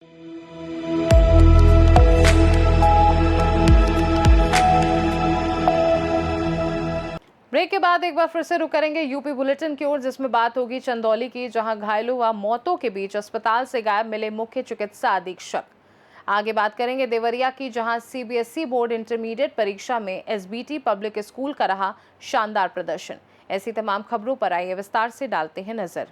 Break के बाद एक बार फिर से रुक करेंगे यूपी बुलेटिन की ओर, जिसमें बात होगी चंदौली की, जहां घायलों व मौतों के बीच अस्पताल से गायब मिले मुख्य चिकित्सा अधीक्षक। आगे बात करेंगे देवरिया की, जहां सीबीएसई बोर्ड इंटरमीडिएट परीक्षा में एसबीटी पब्लिक स्कूल का रहा शानदार प्रदर्शन। ऐसी तमाम खबरों पर आइए विस्तार से डालते हैं नजर।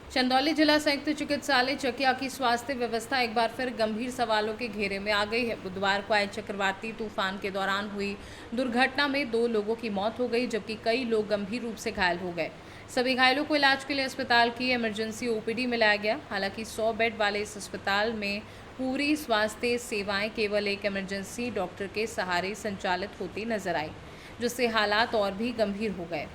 चंदौली जिला संयुक्त चिकित्सालय चकिया की स्वास्थ्य व्यवस्था एक बार फिर गंभीर सवालों के घेरे में आ गई है। बुधवार को आए चक्रवाती तूफान के दौरान हुई दुर्घटना में 2 लोगों की मौत हो गई, जबकि कई लोग गंभीर रूप से घायल हो गए। सभी घायलों को इलाज के लिए अस्पताल की इमरजेंसी ओपीडी में लाया गया। हालांकि 100 बेड वाले इस अस्पताल में पूरी स्वास्थ्य सेवाएं केवल एक इमरजेंसी डॉक्टर के सहारे संचालित होती नजर आई, जिससे हालात और भी गंभीर हो गए।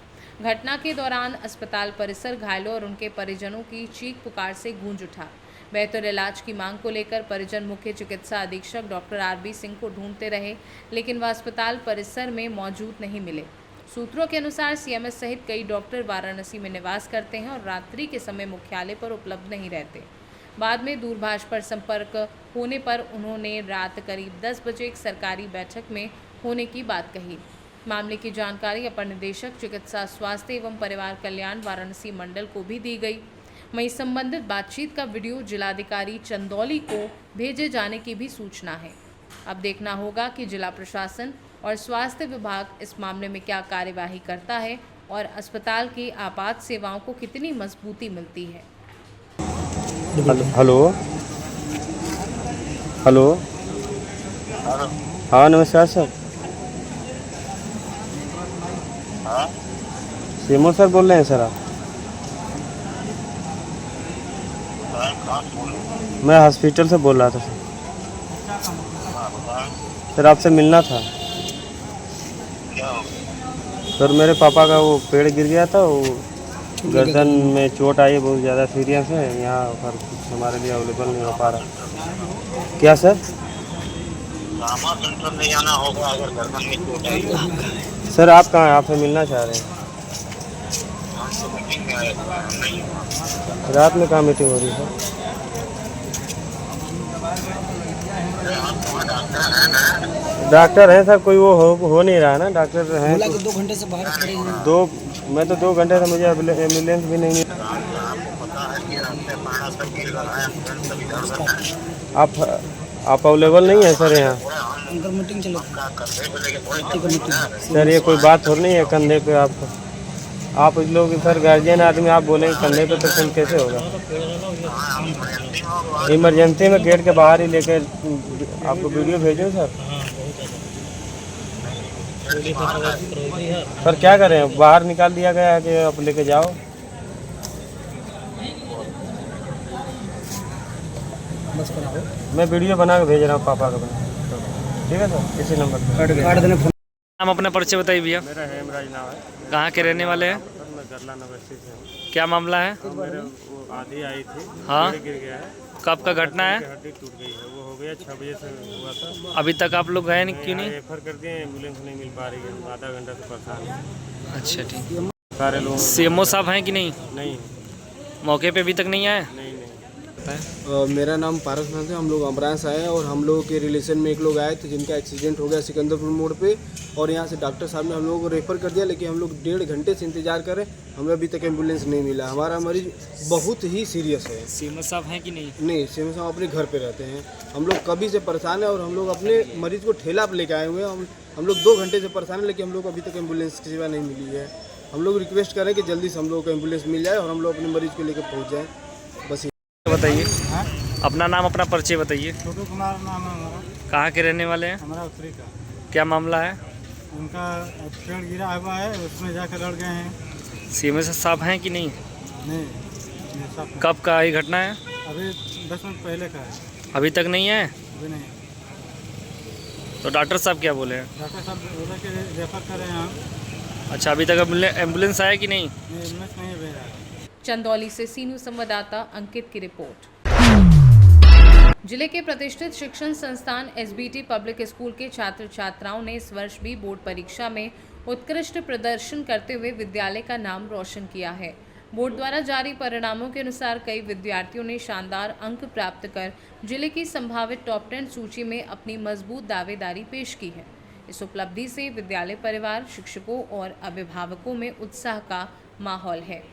घटना के दौरान अस्पताल परिसर घायलों और उनके परिजनों की चीख पुकार से गूंज उठा। बेहतर इलाज की मांग को लेकर परिजन मुख्य चिकित्सा अधीक्षक डॉक्टर आरबी सिंह को ढूंढते रहे, लेकिन वह अस्पताल परिसर में मौजूद नहीं मिले। सूत्रों के अनुसार सीएमएस सहित कई डॉक्टर वाराणसी में निवास करते हैं और रात्रि के समय मुख्यालय पर उपलब्ध नहीं रहते। बाद में दूरभाष पर संपर्क होने पर उन्होंने रात करीब 10 बजे एक सरकारी बैठक में होने की बात कही। मामले की जानकारी अपर निदेशक चिकित्सा स्वास्थ्य एवं परिवार कल्याण वाराणसी मंडल को भी दी गई। वहीं संबंधित बातचीत का वीडियो जिलाधिकारी चंदौली को भेजे जाने की भी सूचना है। अब देखना होगा कि जिला प्रशासन और स्वास्थ्य विभाग इस मामले में क्या कार्यवाही करता है और अस्पताल की आपात सेवाओं को कितनी मजबूती मिलती है। हेलो हेलो हाँ नमस्कार सर। सीमो सर बोल रहे हैं सर आप? मैं हॉस्पिटल से बोल रहा था सर आपसे मिलना था सर। मेरे पापा का वो पेड़ गिर गया था, वो गर्दन में चोट आई है, बहुत ज़्यादा सीरियस है। यहाँ पर कुछ हमारे लिए अवेलेबल नहीं हो पा रहा। क्या सर? ट्रामा सेंटर में जाना होगा अगर गर्दन में चोट आई। सर आप कहाँ हैं? आपसे मिलना चाह रहे हैं। मीटिंग में आए नहीं हुआ। रात में कहाँ मीटिंग हो रही है सर? डॉक्टर हैं सर, कोई वो हो नहीं रहा है ना। डॉक्टर हैं तो 2 घंटे से बाहर खड़े हैं। मैं तो 2 घंटे से मुझे एम्बुलेंस भी नहीं मिली। आप अवेलेबल नहीं है सर यहाँ? अंदर मीटिंग चल रही है सर ये कोई बात हो नहीं है कंधे पे आप लोग सर गार्जियन आदमी, आप बोलेंगे कंधे पे तो फिर कैसे होगा? इमरजेंसी में गेट के बाहर ही लेके आपको वीडियो भेजूँ सर? सर क्या करें, बाहर निकाल दिया गया है कि आप लेके जाओ। मैं वीडियो बना के भेज रहा हूँ पापा का। ठीक है सर, इसी नंबर पर नाम अपना परिचय बताइए भैया। मेरा हेमराज नाम है। कहाँ के रहने वाले हैं? सर मैं गरला नगर से हूँ। क्या मामला है? मेरे वो आधी आई थी, हाँ, गिर गया है, कब का घटना है? हड्डी टूट गई है। वो हो गया 6 बजे से हुआ था। अभी तक आप लोग गए नहीं, क्यों नहीं? रेफर कर दिए, एम्बुलेंस नहीं मिल पा रही है। हम आधा घंटा से परेशान हैं। अच्छा ठीक। सारे लोग सीएमओ साहब हैं कि नहीं? नहीं मौके पे अभी तक नहीं आए? नहीं मेरा नाम पारस नाथ है। हम लोग अमरान से आए और हम लोगों के रिलेशन में एक लोग आए थे जिनका एक्सीडेंट हो गया सिकंदरपुर मोड़ पे, और यहाँ से डॉक्टर साहब ने हम लोगों को रेफ़र कर दिया, लेकिन हम लोग 1.5 घंटे से इंतजार करें, हमें अभी तक एम्बुलेंस नहीं मिला। हमारा मरीज बहुत ही सीरियस है। सीएमओ साहब हैं कि नहीं? नहीं, सीएम साहब अपने घर पे रहते हैं। हम लोग कभी से परेशान हैं और हम लोग अपने मरीज को ठेला पर लेके आए हुए हैं। हम लोग 2 घंटे से परेशान हैं, लेकिन हम लोग अभी तक एम्बुलेंस की सेवा नहीं मिली है। हम लोग रिक्वेस्ट करें कि जल्दी से हम लोग को एम्बुलेंस मिल जाए और हम लोग अपने मरीज को लेकर पहुँच जाएँ। बस बताइए अपना नाम, अपना परिचय बताइए। छोटू कुमार नाम है हमारा। कहाँ के रहने वाले हैं? हमारा उत्तरी का। क्या मामला है? उनका पेड़ गिरा हुआ है, उसमें जाकर लड़ गए हैं। सीएमओ साहब हैं कि नहीं? नहीं सब कब का ये घटना है? अभी 10 मिनट पहले का है। अभी तक नहीं है? अभी नहीं। तो डॉक्टर साहब क्या बोले हैं? डॉक्टर साहब बोले कि रेफर करें हम। अच्छा, अभी तक एम्बुलेंस आया कि नहीं? एम्बुलेंस नहीं भेजा है। चंदौली से सीनू संवाददाता अंकित की रिपोर्ट। जिले के प्रतिष्ठित शिक्षण संस्थान एसबीटी पब्लिक स्कूल के छात्र छात्राओं ने इस वर्ष भी बोर्ड परीक्षा में उत्कृष्ट प्रदर्शन करते हुए विद्यालय का नाम रोशन किया है। बोर्ड द्वारा जारी परिणामों के अनुसार कई विद्यार्थियों ने शानदार अंक प्राप्त कर जिले की संभावित टॉप 10 सूची में अपनी मजबूत दावेदारी पेश की है। इस उपलब्धि से विद्यालय परिवार, शिक्षकों और अभिभावकों में उत्साह का माहौल है।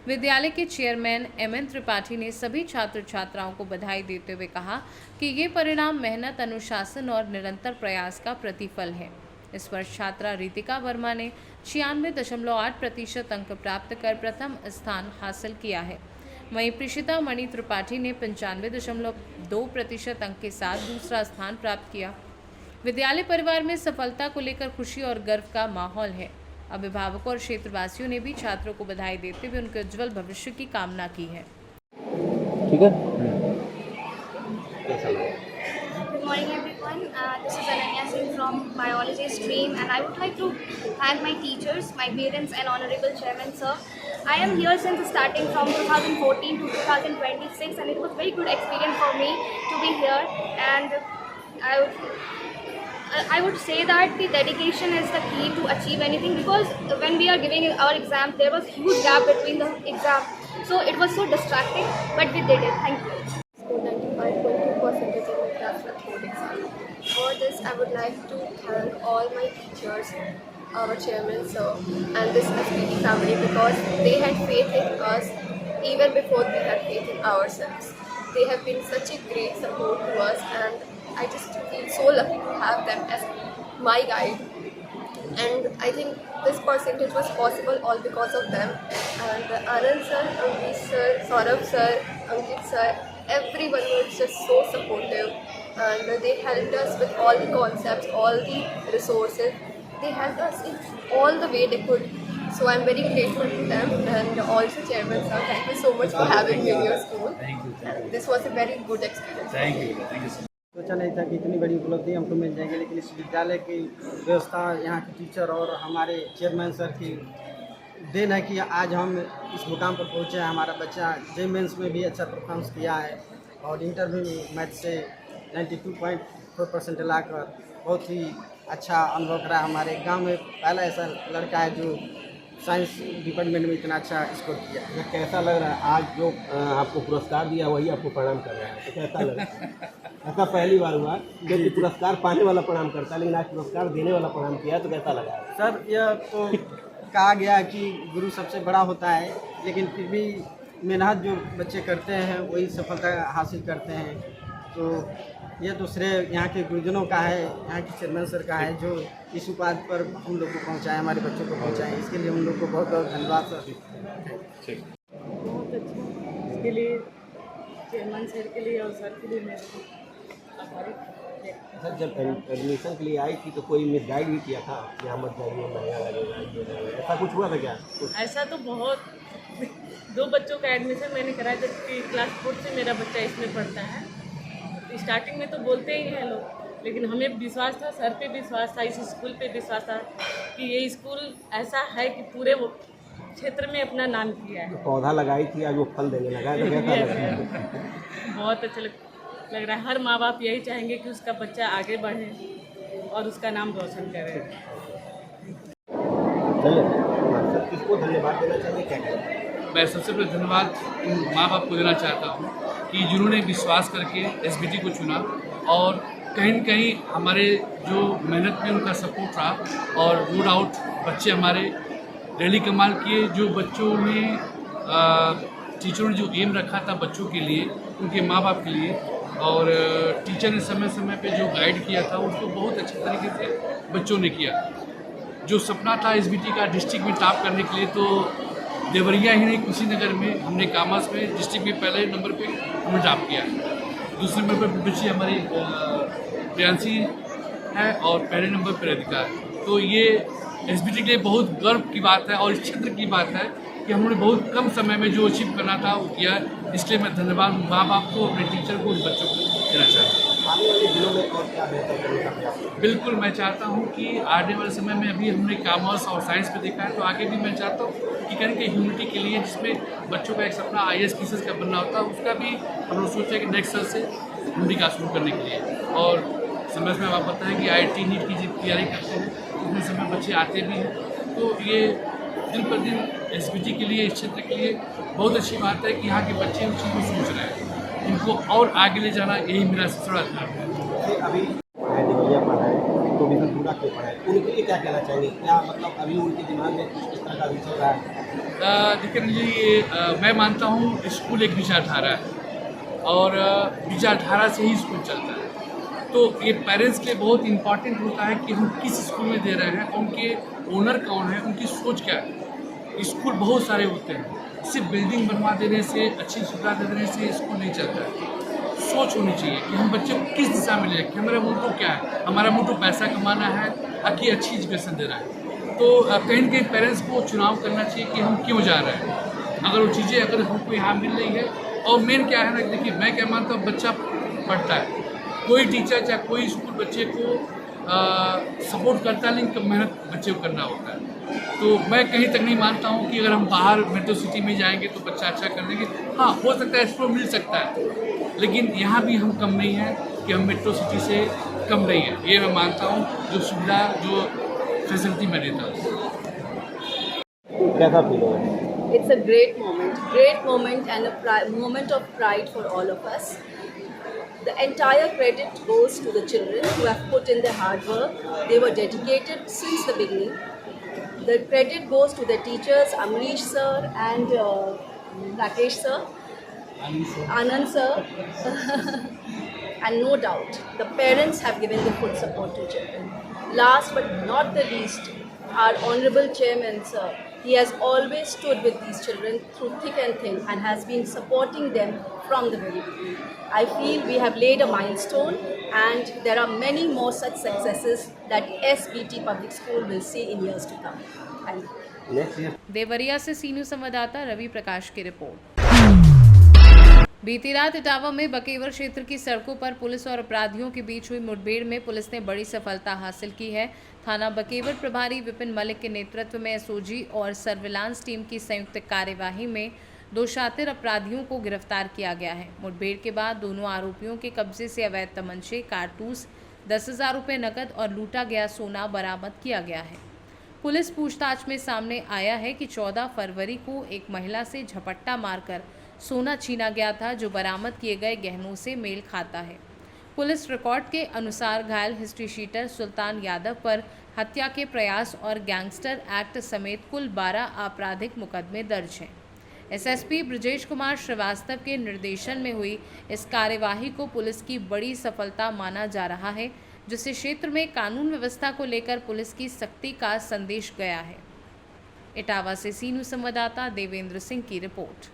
विद्यालय के चेयरमैन एमएन त्रिपाठी ने सभी छात्र छात्राओं को बधाई देते हुए कहा कि ये परिणाम मेहनत, अनुशासन और निरंतर प्रयास का प्रतिफल है। इस वर्ष छात्रा रितिका वर्मा ने 96.8% अंक प्राप्त कर प्रथम स्थान हासिल किया है। वहीं प्रिशिता मणि त्रिपाठी ने 95.2% अंक के साथ दूसरा स्थान प्राप्त किया। विद्यालय परिवार में सफलता को लेकर खुशी और गर्व का माहौल है। अभिभावकों और क्षेत्रवासियों ने भी छात्रों को बधाई देते हुए उनके उज्जवल भविष्य की कामना की है। ठीक है। Good morning everyone. This is Ananya Singh from biology stream, and I would like to thank my teachers, my parents and honorable chairman sir. I am here since starting from 2014 to 2026, and it was very good experience for me to be here, and I would say that the dedication is the key to achieve anything, because when we are giving our exam there was huge gap between the exam, so it was so distracting, but we did it. Thank you. 95.2% in my class report exam. For this I would like to thank all my teachers, our chairman sir and this SPT family, because they had faith in us even before we had faith in ourselves. They have been such a great support to us, and I just feel so lucky to have them as my guide, and I think this percentage was possible all because of them. And Anand sir, Ankit sir, Saurabh sir, Ankit sir, everyone was just so supportive, and they helped us with all the concepts, all the resources. They helped us in all the way they could. So I'm very grateful to them, and also chairman sir, thank you so much for having me in your school. And this was a very good experience. Thank you. सोचा नहीं था कि इतनी बड़ी उपलब्धि हमको मिल जाएगी, लेकिन इस विद्यालय की व्यवस्था, यहाँ के टीचर और हमारे चेयरमैन सर की देन है कि आज हम इस मुकाम पर पहुँचे हैं। हमारा बच्चा जे मेंस में भी अच्छा परफॉर्मेंस किया है और इंटरव्यू में मैथ से 92.4% लाकर बहुत ही अच्छा अनुभव करा। हमारे गांव में पहला ऐसा लड़का है जो साइंस डिपार्टमेंट में इतना अच्छा स्कोर किया। ये कैसा लग रहा है आज जो आपको पुरस्कार दिया वही आपको प्रणाम कर रहा है, तो कैसा लग रहा है? ऐसा पहली बार हुआ क्योंकि पुरस्कार पाने वाला प्रणाम करता है, लेकिन आज पुरस्कार देने वाला प्रणाम किया तो कैसा लगा? सर, यह तो कहा गया कि गुरु सबसे बड़ा होता है, लेकिन फिर भी मेहनत जो बच्चे करते हैं वही सफलता हासिल करते हैं। तो यह तो श्रेय यहाँ के गुरुजनों का है, यहाँ के चेयरमैन सर का है, जो इस उपाधि पर हम लोग को पहुँचाए, हमारे बच्चों को पहुँचाए। इसके लिए हम लोग को बहुत बहुत धन्यवाद सर। बहुत अच्छा, इसके लिए चेयरमैन सर के लिए और सर के लिए मैं आभारी। सर, जब एडमिशन के लिए आई थी तो कोई मिसगाइड भी किया था, यहाँ मत जाइए, महंगा लगेगा, ये लगेगा, ऐसा कुछ हुआ था क्या? ऐसा तो बहुत, 2 बच्चों का एडमिशन मैंने कराया, जबकि क्लास 4 से मेरा बच्चा इसमें पढ़ता है। स्टार्टिंग में तो बोलते ही हैं लोग, लेकिन हमें विश्वास था, सर पे विश्वास था, इस स्कूल पे विश्वास था कि ये स्कूल ऐसा है कि पूरे वो क्षेत्र में अपना नाम किया है। पौधा लगाई थी, आज वो फल देने लगा है, तो कैसा लग रहा है? बहुत अच्छा लग रहा है। हर माँ बाप यही चाहेंगे कि उसका बच्चा आगे बढ़े और उसका नाम रोशन करे। चलिए, सर किसको धन्यवाद देना चाहिए, क्या कहें? मैं सबसे पहले धन्यवाद माँ बाप को देना चाहता हूँ कि जिन्होंने विश्वास करके एसबीटी को चुना, और कहीं न कहीं हमारे जो मेहनत में उनका सपोर्ट रहा, और नो डाउट बच्चे हमारे रैली कमाल किए। जो बच्चों ने टीचरों ने जो एम रखा था बच्चों के लिए, उनके माँ बाप के लिए, और टीचर ने समय समय पे जो गाइड किया था उसको बहुत अच्छे तरीके से बच्चों ने किया। जो सपना था एसबीटी का डिस्ट्रिक्ट में टॉप करने के लिए, तो देवरिया ही नहीं, कुशीनगर में हमने कॉमर्स में डिस्ट्रिक्ट में पहले नंबर पे हमने टॉप किया। दूसरे नंबर पर बच्ची हमारी प्रियांशी है, और पहले नंबर पर राधिका है। तो ये एसबीटी के लिए बहुत गर्व की बात है, और इस क्षेत्र की बात है कि हमने बहुत कम समय में जो अचीव करना था वो किया। इसलिए मैं धन्यवाद माँ बाप को, अपने टीचर को, उन बच्चों को देना चाहता हूँ। आने वाले दिनों में और क्या बेहतर करने का प्रयास? बिल्कुल, मैं चाहता हूँ कि आने वाले समय में, अभी हमने कॉमर्स और साइंस पे देखा है, तो आगे भी मैं चाहता हूँ कि कहीं के ह्यूमनिटी के लिए, जिसमें बच्चों का एक सपना IAS PCS का बनना होता है, उसका भी हम लोग सोचा कि नेक्स्ट साल से हिंदी का शुरू करने के लिए। और समय में आप बताएं कि IIT नीट की तैयारी करते हैं, उसमें समय बच्चे आते भी हैं, तो ये दिन पर दिन एसबीटी के लिए, इस क्षेत्र के लिए बहुत अच्छी बात है कि यहाँ के बच्चे उस चीज़ को सोच रहे हैं। इनको और आगे ले जाना, यही मेरा सबसे बड़ा ध्यान है। अभी पढ़ाए देवरिया पढ़ाए तो विजन पूरा क्यों पढ़ाए, उनके लिए क्या कहना चाहेंगे? क्या मतलब अभी उनके दिमाग में कुछ इस तरह का विषय रहा है? देखिए ये मैं मानता हूँ स्कूल एक विचारधारा है और विचारधारा से ही स्कूल चलता है। तो ये पेरेंट्स के लिए बहुत इंपॉर्टेंट होता है कि हम किस स्कूल में दे रहे हैं, उनके ओनर कौन है, उनकी सोच क्या है। स्कूल बहुत सारे होते हैं, सिर्फ बिल्डिंग बनवा देने से, अच्छी सुविधा दे देने से स्कूल नहीं चलता है। सोच होनी चाहिए कि हम बच्चे को किस दिशा में ले जाए, हमारा मोटो क्या है। हमारा मोटो पैसा कमाना है कि अच्छी एजुकेशन देना है। तो कहीं न कहीं पेरेंट्स को चुनाव करना चाहिए कि हम क्यों जा रहे हैं। अगर वो चीज़ें अगर हमको यहाँ मिल रही है, और मेन क्या है ना, देखिए मैं क्या मानता हूँ, बच्चा पढ़ता है, कोई टीचर चाहे कोई स्कूल बच्चे को सपोर्ट करता है, लेकिन मेहनत बच्चे को करना होता है। तो मैं कहीं तक नहीं मानता हूँ कि अगर हम बाहर मेट्रो सिटी में जाएंगे तो बच्चा अच्छा कर देंगे। हाँ, हो सकता है एक्सप्लोर मिल सकता है, लेकिन यहाँ भी हम कम नहीं हैं कि हम मेट्रो सिटी से कम नहीं हैं। ये मैं मानता हूँ, जो सुविधा, जो फैसिलिटी मैं देता हूँ। कैसा फील हो रहा है? It's a great moment and a moment of pride for all of us. The entire credit goes to the children who have put in their hard work. They were dedicated since the beginning. The credit goes to the teachers, Amrish sir and Rakesh sir, Anand sir, and no doubt the parents have given the full support to children. Last but not the least, our honorable chairman sir, he has always stood with these children through thick and thin and has been supporting them from the very beginning. I feel we have laid a milestone and there are many more such successes that SBT Public School will see in years to come. Thank you. Next year Deoria से सीनू संवाददाता रवि प्रकाश की report. बीती रात इटावा में बकेवर क्षेत्र की सड़कों पर पुलिस और अपराधियों के बीच हुई मुठभेड़ में पुलिस ने बड़ी सफलता हासिल की है। थाना बकेवर प्रभारी विपिन मलिक के नेतृत्व में एसओजी और सर्विलांस टीम की संयुक्त कार्यवाही में 2 शातिर अपराधियों को गिरफ्तार किया गया है। मुठभेड़ के बाद दोनों आरोपियों के कब्जे से अवैध तमंचे, कारतूस, 10,000 रुपये नकद और लूटा गया सोना बरामद किया गया है। पुलिस पूछताछ में सामने आया है कि 14 फरवरी को एक महिला से झपट्टा मारकर सोना छीना गया था, जो बरामद किए गए गहनों से मेल खाता है। पुलिस रिकॉर्ड के अनुसार घायल हिस्ट्री शीटर सुल्तान यादव पर हत्या के प्रयास और गैंगस्टर एक्ट समेत कुल 12 आपराधिक मुकदमे दर्ज हैं। एसएसपी ब्रजेश कुमार श्रीवास्तव के निर्देशन में हुई इस कार्यवाही को पुलिस की बड़ी सफलता माना जा रहा है, जिससे क्षेत्र में कानून व्यवस्था को लेकर पुलिस की सख्ती का संदेश गया है। इटावा से सीनू संवाददाता देवेंद्र सिंह की रिपोर्ट।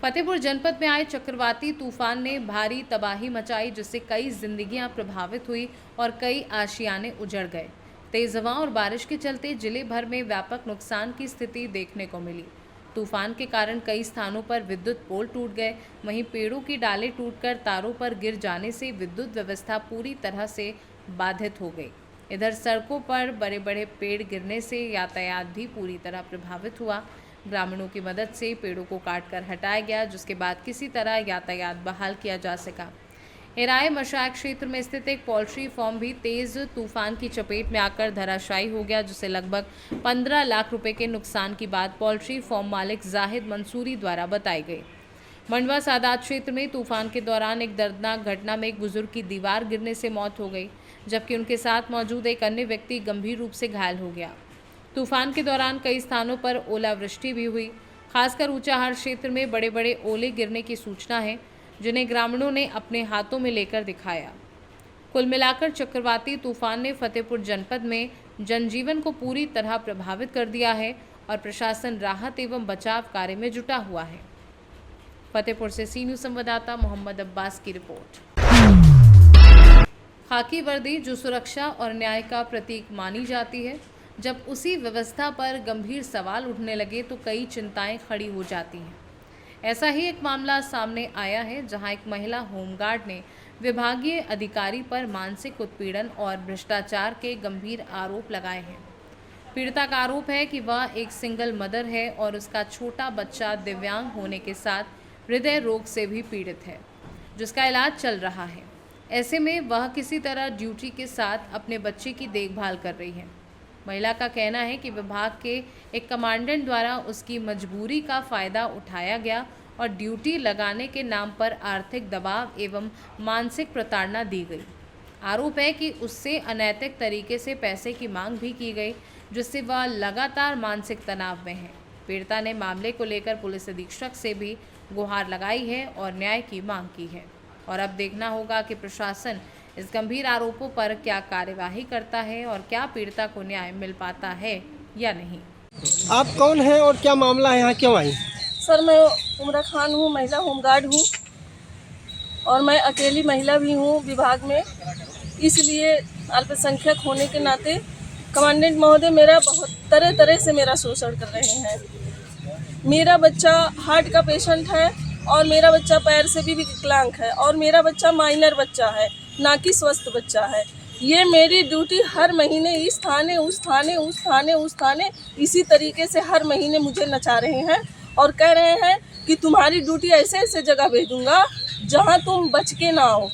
फतेहपुर जनपद में आए चक्रवाती तूफान ने भारी तबाही मचाई, जिससे कई जिंदगियां प्रभावित हुई और कई आशियाने उजड़ गए। तेज हवा और बारिश के चलते जिले भर में व्यापक नुकसान की स्थिति देखने को मिली। तूफान के कारण कई स्थानों पर विद्युत पोल टूट गए, वहीं पेड़ों की डालें टूटकर तारों पर गिर जाने से विद्युत व्यवस्था पूरी तरह से बाधित हो गई। इधर सड़कों पर बड़े बड़े पेड़ गिरने से यातायात भी पूरी तरह प्रभावित हुआ। ग्रामीणों की मदद से पेड़ों को काटकर हटाया गया, जिसके बाद किसी तरह यातायात बहाल किया जा सका। एराय मशाक क्षेत्र में स्थित एक पोल्ट्री फार्म भी तेज तूफान की चपेट में आकर धराशायी हो गया, जिससे लगभग 15 लाख रुपए के नुकसान की बात पोल्ट्री फार्म मालिक जाहिद मंसूरी द्वारा बताई गई। मंडवा सादात क्षेत्र में तूफान के दौरान एक दर्दनाक घटना में एक बुजुर्ग की दीवार गिरने से मौत हो गई, जबकि उनके साथ मौजूद एक अन्य व्यक्ति गंभीर रूप से घायल हो गया। तूफान के दौरान कई स्थानों पर ओलावृष्टि भी हुई, खासकर ऊंचाहार क्षेत्र में बड़े बड़े ओले गिरने की सूचना है, जिन्हें ग्रामीणों ने अपने हाथों में लेकर दिखाया। कुल मिलाकर चक्रवाती तूफान ने फतेहपुर जनपद में जनजीवन को पूरी तरह प्रभावित कर दिया है और प्रशासन राहत एवं बचाव कार्य में जुटा हुआ है। फतेहपुर से सीनू संवाददाता मोहम्मद अब्बास की रिपोर्ट। खाकी वर्दी जो सुरक्षा और न्याय का प्रतीक मानी जाती है, जब उसी व्यवस्था पर गंभीर सवाल उठने लगे तो कई चिंताएं खड़ी हो जाती हैं। ऐसा ही एक मामला सामने आया है, जहां एक महिला होमगार्ड ने विभागीय अधिकारी पर मानसिक उत्पीड़न और भ्रष्टाचार के गंभीर आरोप लगाए हैं। पीड़िता का आरोप है कि वह एक सिंगल मदर है और उसका छोटा बच्चा दिव्यांग होने के साथ हृदय रोग से भी पीड़ित है, जिसका इलाज चल रहा है। ऐसे में वह किसी तरह ड्यूटी के साथ अपने बच्चे की देखभाल कर रही है। महिला का कहना है कि विभाग के एक कमांडेंट द्वारा उसकी मजबूरी का फ़ायदा उठाया गया और ड्यूटी लगाने के नाम पर आर्थिक दबाव एवं मानसिक प्रताड़ना दी गई। आरोप है कि उससे अनैतिक तरीके से पैसे की मांग भी की गई, जिससे वह लगातार मानसिक तनाव में है। पीड़िता ने मामले को लेकर पुलिस अधीक्षक से भी गुहार लगाई है और न्याय की मांग की है। और अब देखना होगा कि प्रशासन इस गंभीर आरोपों पर क्या कार्यवाही करता है और क्या पीड़िता को न्याय मिल पाता है या नहीं। आप कौन हैं और क्या मामला है, यहाँ क्यों आई? सर मैं उमरा खान हूँ, महिला होमगार्ड हूँ और मैं अकेली महिला भी हूँ विभाग में, इसलिए अल्पसंख्यक होने के नाते कमांडेंट महोदय मेरा बहुत तरह तरह से मेरा शोषण कर रहे हैं। मेरा बच्चा हार्ट का पेशेंट है और मेरा बच्चा पैर से भी विकलांग है और मेरा बच्चा माइनर बच्चा है, ना कि स्वस्थ बच्चा है। ये मेरी ड्यूटी हर महीने इस थाने उस थाने उस थाने उस थाने इसी तरीके से हर महीने मुझे नचा रहे हैं और कह रहे हैं कि तुम्हारी ड्यूटी ऐसे ऐसे जगह भेजूंगा जहां तुम बच के ना आओ।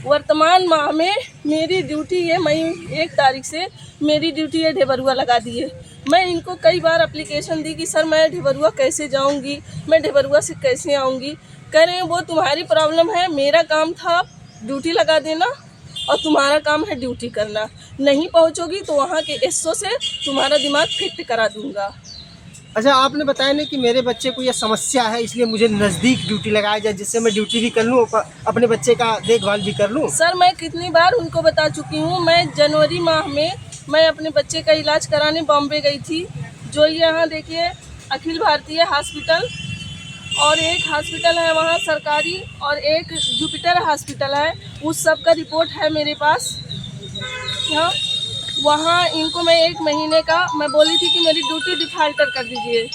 वर्तमान माह में मेरी ड्यूटी ये मई 1 तारीख से मेरी ड्यूटी ये ढेबरुआ लगा दी है। मैं इनको कई बार एप्लीकेशन दी कि सर मैं ढेबरुआ कैसे जाऊंगी, मैं ढेबरुआ से कैसे आऊंगी। कह रहे हैं वो तुम्हारी प्रॉब्लम है, मेरा काम था ड्यूटी लगा देना और तुम्हारा काम है ड्यूटी करना। नहीं पहुंचोगी तो वहाँ के एसओ से तुम्हारा दिमाग फिट करा दूंगा। अच्छा, आपने बताया नहीं कि मेरे बच्चे को यह समस्या है, इसलिए मुझे नज़दीक ड्यूटी लगाया जाए जिससे मैं ड्यूटी भी कर लूँ और अपने बच्चे का देखभाल भी कर लूँ। सर मैं कितनी बार उनको बता चुकी हूँ। मैं जनवरी माह में मैं अपने बच्चे का इलाज कराने बॉम्बे गई थी। जो यहाँ देखिए अखिल भारतीय हॉस्पिटल और एक हॉस्पिटल है वहाँ सरकारी और एक जुपिटर हॉस्पिटल है, उस सब का रिपोर्ट है मेरे पास। हाँ, वहाँ इनको मैं 1 महीने का मैं बोली थी कि मेरी ड्यूटी डिफाल्टर कर दीजिए।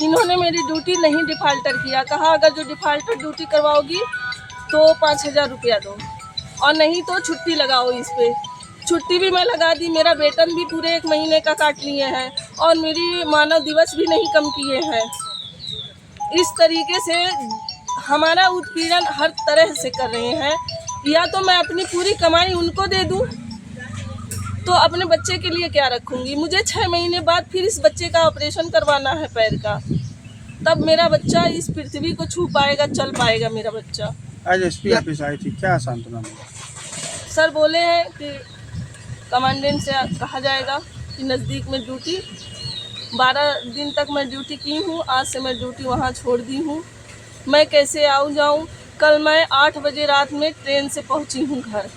इन्होंने मेरी ड्यूटी नहीं डिफाल्टर किया, कहा अगर जो डिफाल्टर ड्यूटी करवाओगी तो 5000 रुपया दो और नहीं तो छुट्टी लगाओ। इस पर छुट्टी भी मैं लगा दी, मेरा वेतन भी पूरे 1 महीने का काट लिए हैं और मेरी मानव दिवस भी नहीं कम किए हैं। इस तरीके से हमारा उत्पीड़न हर तरह से कर रहे हैं। या तो मैं अपनी पूरी कमाई उनको दे दूं तो अपने बच्चे के लिए क्या रखूंगी। मुझे 6 महीने बाद फिर इस बच्चे का ऑपरेशन करवाना है पैर का, तब मेरा बच्चा इस पृथ्वी को छू पाएगा, चल पाएगा मेरा बच्चा। आज एसपी ऑफिस आई थी, क्या सांत्वना मिला? सर बोले हैं कि कमांडेंट से कहा जाएगा कि नज़दीक में ड्यूटी 12 दिन तक मैं ड्यूटी की हूँ, आज से मैं ड्यूटी वहाँ छोड़ दी हूँ। मैं कैसे जाऊँ? कल मैं 8 बजे रात में ट्रेन से पहुँची हूँ घर।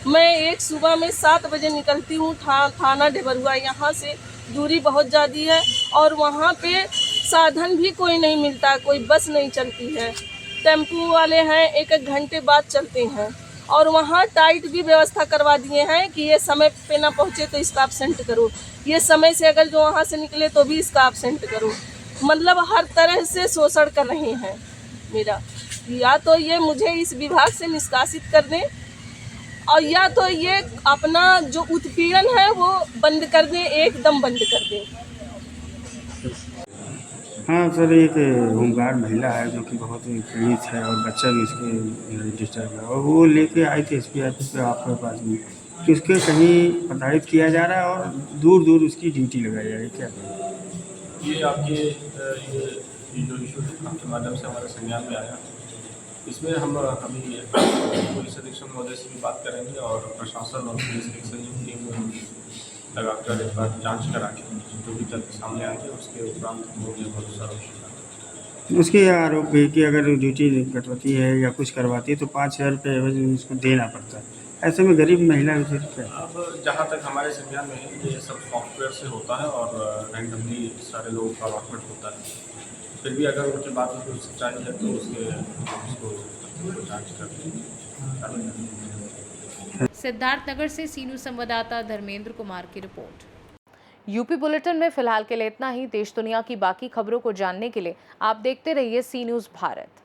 मैं एक सुबह में 7 बजे निकलती हूँ थाना ढेबरुआ। यहाँ से दूरी बहुत ज़्यादा है और वहाँ पे साधन भी कोई नहीं मिलता, कोई बस नहीं चलती है। टेम्पू वाले हैं 1-1 घंटे बाद चलते हैं और वहाँ टाइट भी व्यवस्था करवा दिए हैं कि ये समय पे ना पहुँचे तो इसका एब्सेंट करो, ये समय से अगर जो वहाँ से निकले तो भी इसका एब्सेंट करो। मतलब हर तरह से शोषण कर रहे हैं मेरा। या तो ये मुझे इस विभाग से निष्कासित कर दें और या तो ये अपना जो उत्पीड़न है वो बंद कर दें, एकदम बंद कर दें। हाँ सर, एक होमगार्ड महिला है जो कि बहुत ही पीड़ित है और बच्चा भी उसके डिस्टर्ब है और वो लेके आई थी एसपी ऑफिस पे आपके पास में कि उसके कहीं प्रताड़ित किया जा रहा है और दूर दूर उसकी ड्यूटी लगाई जा रही है। क्या ये आपके ये जो इशू आपके माध्यम से हमारे संज्ञान में आया, इसमें हम अभी पुलिस अधीक्षक महोदय से भी बात करेंगे और प्रशासन और पुलिस की संयुक्त टीम लगाकर एक बार जांच करा के जो भी तथ्य सामने आएंगे उसके उपरांत मुझे भरोसा रखिएगा। उसके आरोप है कि अगर ड्यूटी कटवाती है या कुछ करवाती है तो 5000 रुपये उसको देना पड़ता है। ऐसे में गरीब महिला भी क्या? अब जहाँ तक हमारे संज्ञान में है ये सब सॉफ्टवेयर से होता है और रैंडमली सारे लोगों का अलॉटमेंट होता है। फिर भी अगर उनकी बात में कोई सच्चाई है तो उसको जाँच करके। सिद्धार्थनगर से सी न्यूज़ संवाददाता धर्मेंद्र कुमार की रिपोर्ट। यूपी बुलेटिन में फिलहाल के लिए इतना ही। देश दुनिया की बाकी खबरों को जानने के लिए आप देखते रहिए सी न्यूज़ भारत।